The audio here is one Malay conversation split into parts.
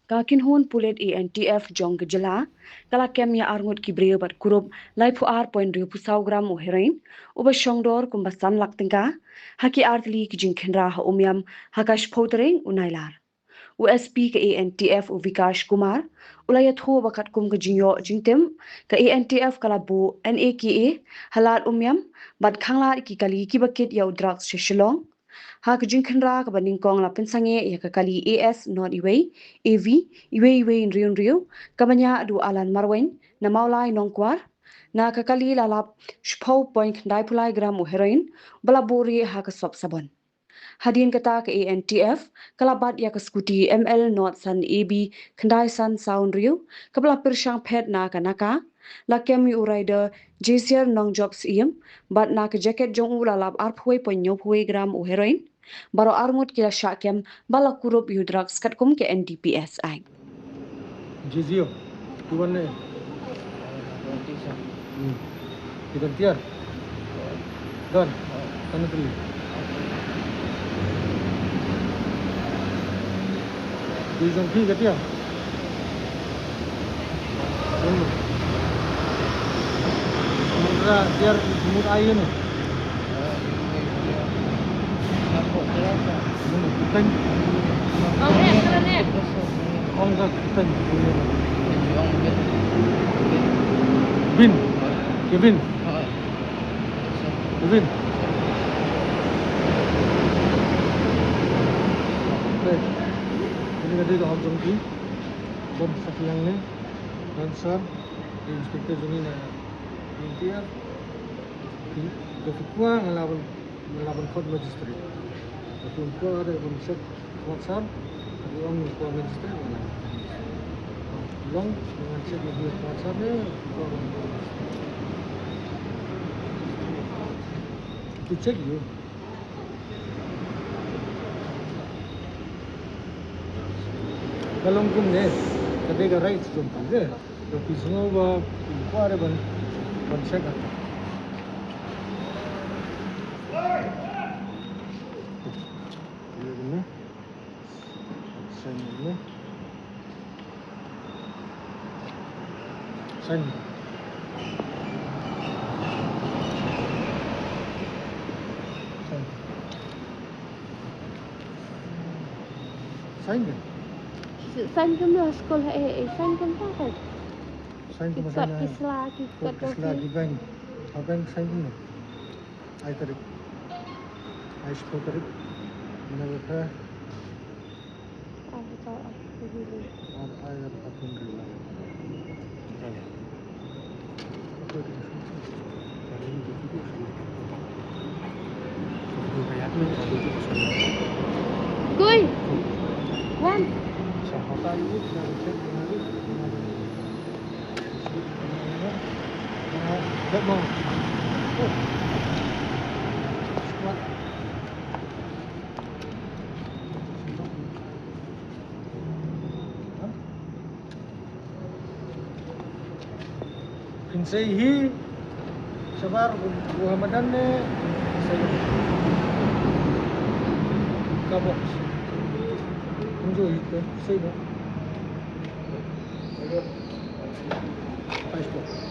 Kakin hon pulet ANTF jong gejala kala kem ya arngut ki breu bat kurup lai pu ar point riu pu 100 gram o heroin uba shongdor kumbasan lak tingka haki artli ki jing khenra ha umyam hakash photereng unailar USP ke ANTF u Vikash Kumar ulaya tho bakat kum ke jingyo jingtem ke ANTF kala bu NAKA halat umyam bat khangla ki kali ki bakit ya drugs shishilong ha ke jingkhan ra ka baning kong la pensange ya ka kali AS not iway AV iway in riun riu kamanya adu alan marwen na maulai nongkwar na ka kali lalap shpau point dai pulai gram o heroin bala bori ha ka sop sabon Hadin kata ke ANTF kalabat ya ke skuti ML not san AB kandai san sound riu kabla pirshang pet na kanaka la kem yu rider jesier nong jobs iem bat na ke jacket jong ula lab arphui ponyo phui gram o heroin baro armut kila shakem bala kurup yu drugs katkum ke NDPS ai Jizio tuan ne kita tiar dan tanah teli di jongki ketia mula tiar mut air ni Kuteng Ong ka kuteng Bin Kevin Baik ini tadi dah habis ni dan sekian ni dan sir inspektor juni na intiar ke fikwa ngelawan court magistrate tapi ko ada konsep WhatsApp di orang court magistrate mana long dengan cek di WhatsApp ni to check you kalau kum ne kadega rights jom kan तो किसनो वो इंक्वायरी बन सका ये sen Sign kami sekolah sign kan tak? Sign kami sana. Kislah di bank. Abang sign ni. Ay tarik. Ay spot tarik. Mana berapa? Aku tahu aku dulu. Ay aku dulu. Kuy. Wan. Siapa ini? Rất ngon. Pinsahi sabar Muhammadan ne saya kabok enjoy itu saya dah passport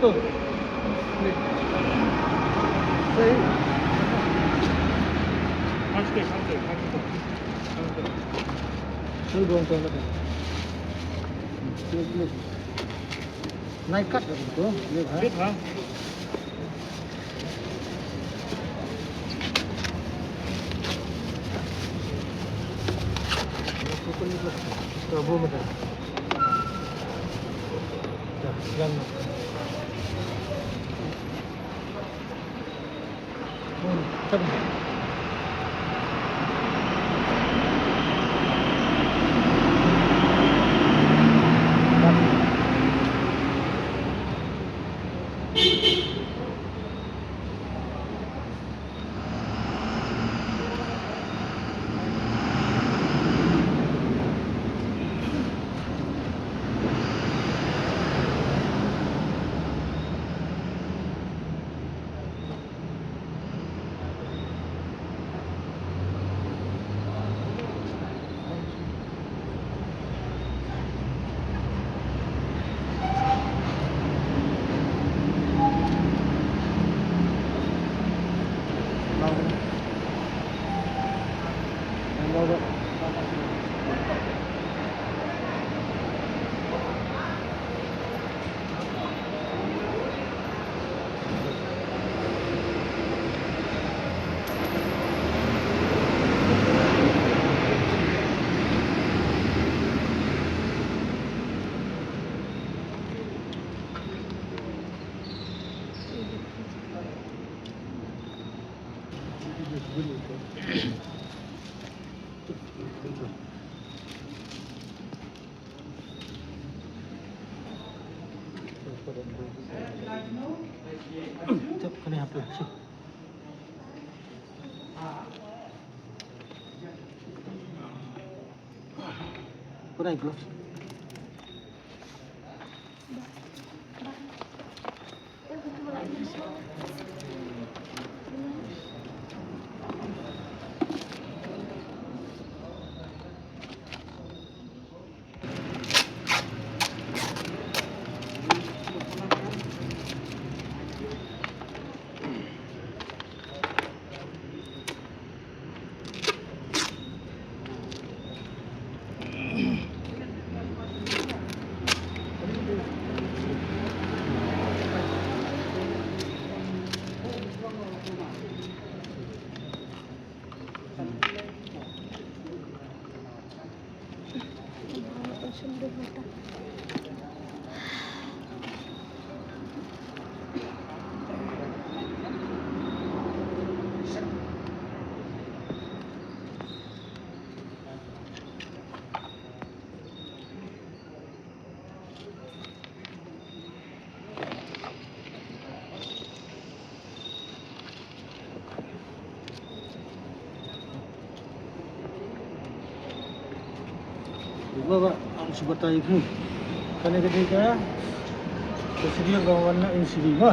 tu saya masuk saya buang tu lagi naik kat tu lihat ha Terlalu macam dah jangan Come on. Beli itu. Itu. Cep, kena HP. Cep. Put on gloves. Baba ang subatay ko. Kani ketika tersedia kawan nak insidi mah.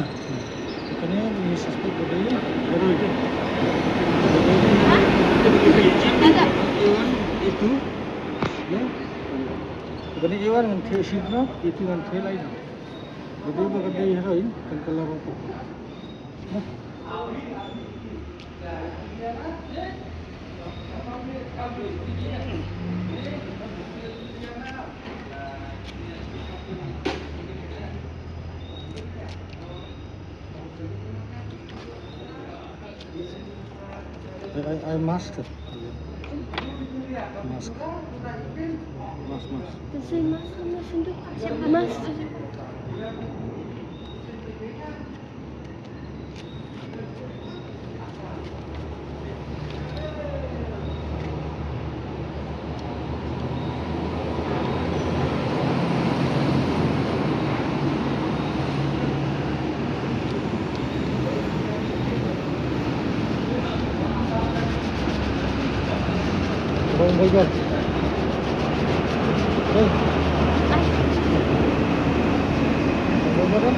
Kani ini suspek bodai baru itu. Itu ya. Kani Iwan dengan thesip na itu dengan thelai na. Bodai bagay heroin kan kalau aku. I mask. Mask. Kasi mas sundok. Mas. Oh my god. Hey. Oh my god.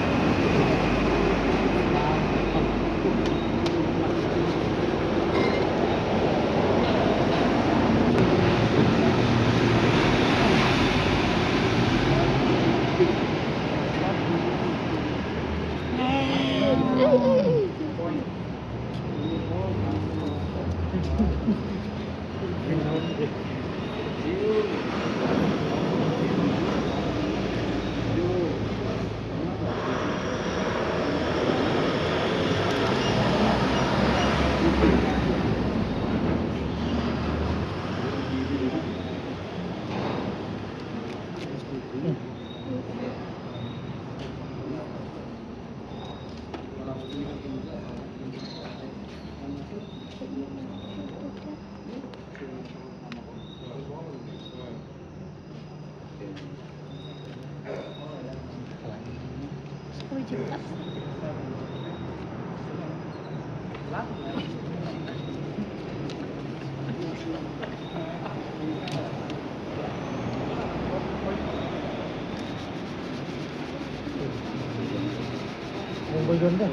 Yang bagian dah.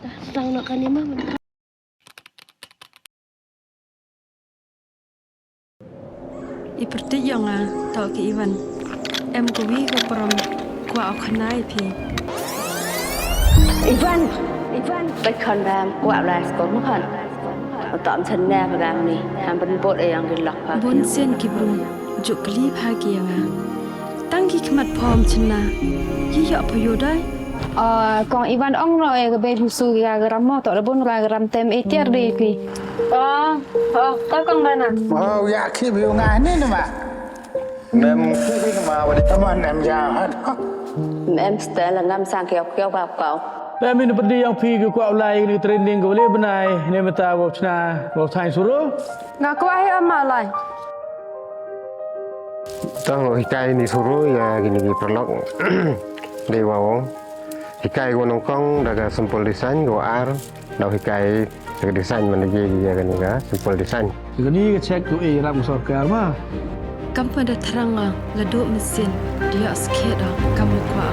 Dah, sang nak kanima. Iperti yang tau ke Iwan. Em ko wi ko param ko au khanai phi. Ivanไปคอนแรมกว่าลายสกอตมั้งคันตอมฉันแน่พะกางนี่ทำเป็นบทอย่างกันหลักพะ Bon sen ki brum juk kli pha ki yang Tang ki khmat phom chna. Yi ya phayo dai. กองอีวันอ่องเราเองก็เป็นผู้สูงยากรำมอต่อระบุนรายกรำเต็มเอเทียร์ดีพี่ก็กองกันนะ Oh, ya khi biểu ngài nên mà. Nem khi mà vào đi tâm anh em già hết. แม่สเตลงามสร้างเกี่ยวกับเก่า Kami ni perdi yang pi ke kuat ulai ni training ke boleh benai ni mata bau cina bau sain suruh. งาก็ไอ้อามาเลย Tang hikai ni suruh ya gini perlok dewa wong. Hikai gua nongkong daga sampel desain gua ar. Dau hikai daga desain mana je ya kan ga sampel desain. Segini ke cek tu ram sor ke arma. Kampa da tharanga la do mesin dia skeda kamu kwa.